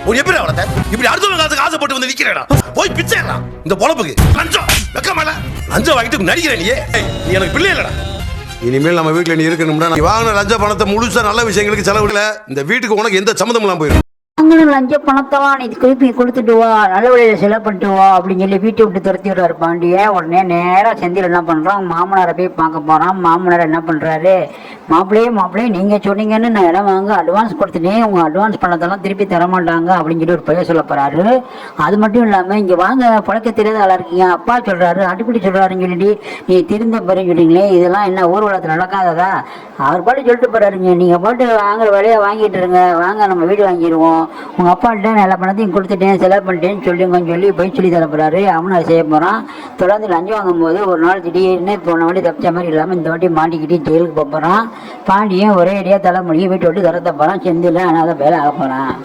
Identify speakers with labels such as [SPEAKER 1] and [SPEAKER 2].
[SPEAKER 1] ஒரு எப்படி வளர்த்த இப்படி அடுத்த காசுக்கு ஆசைப்பட்டு வந்து நிக்கிறேடா போய் பிச்சைடா இந்த பொழப்புக்கு லஞ்சம் வெக்கமால லஞ்சம் வாங்கிட்டு நடிக்கிறேன் நீ எனக்கு பிள்ளை இல்லடா. இனிமேல் நம்ம வீட்டுல நீ இருக்கணும்னா நீ வாங்கின லஞ்ச பணத்தை முழுசா நல்ல விஷயங்களுக்கு செலவிடல. இந்த வீட்டுக்கு உனக்கு எந்த சம்மந்தம் இல்லாம போயிடும்.
[SPEAKER 2] லஞ்ச பணத்தெல்லாம் நீ திருப்பி கொடுத்துட்டு வா, நல்ல வழியில செலவு பண்ணிட்டு வா அப்படின்னு சொல்லி வீட்டை விட்டு துரத்தி விடுறாரு பாண்டிய. உடனே நேரா செந்தில் என்ன பண்றான், மாமனாரை போய் பார்க்க போறான். மாமனார் என்ன பண்றாரு, மாப்பிள்ளையே நீங்க சொன்னீங்கன்னு நான் இடம் வாங்க அட்வான்ஸ் கொடுத்துட்டேன், உங்க அட்வான்ஸ் பணத்தெல்லாம் திருப்பி தர மாட்டாங்க அப்படின்னு சொல்லி ஒரு பையன் சொல்ல போறாரு. அது மட்டும் இல்லாம இங்க வாங்க பழக்க தெரியாத ஆளா இருக்கீங்க, அப்பா சொல்றாரு அடிப்படி சொல்றாருன்னு சொல்லிட்டு நீ திருந்த போறேன்னு சொல்றீங்களே, இதெல்லாம் என்ன ஊர்வலத்தில் நடக்காததா? அவர் பாட்டு சொல்லிட்டு போறாருங்க, நீங்க பாட்டு வாங்குற வேலையை வாங்கிட்டு இருங்க, வாங்க நம்ம வீடு வாங்கிடுவோம், உங்கள் அப்பாட்ட நல்ல பணத்தையும் கொடுத்துட்டேன் செலவு பண்ணிட்டேன்னு சொல்லுங்கன்னு சொல்லி போய் சொல்லி தர போகிறாரு. அவனும் அதை செய்ய போகிறான். தொடர்ந்து லஞ்சம் வாங்கும்போது ஒரு நாள் திடீர்னு போன வாட்டி தப்பிச்ச மாதிரி இல்லாமல் இந்த வாட்டி மாட்டிக்கிட்டு ஜெயிலுக்கு போக போகிறான். பாண்டியன் ஒரே அடியாக தலைமொழியை வீட்டை விட்டு துரத்த போகிறான். செந்தில் ஆனால் அதை வேலை ஆக போகிறான்.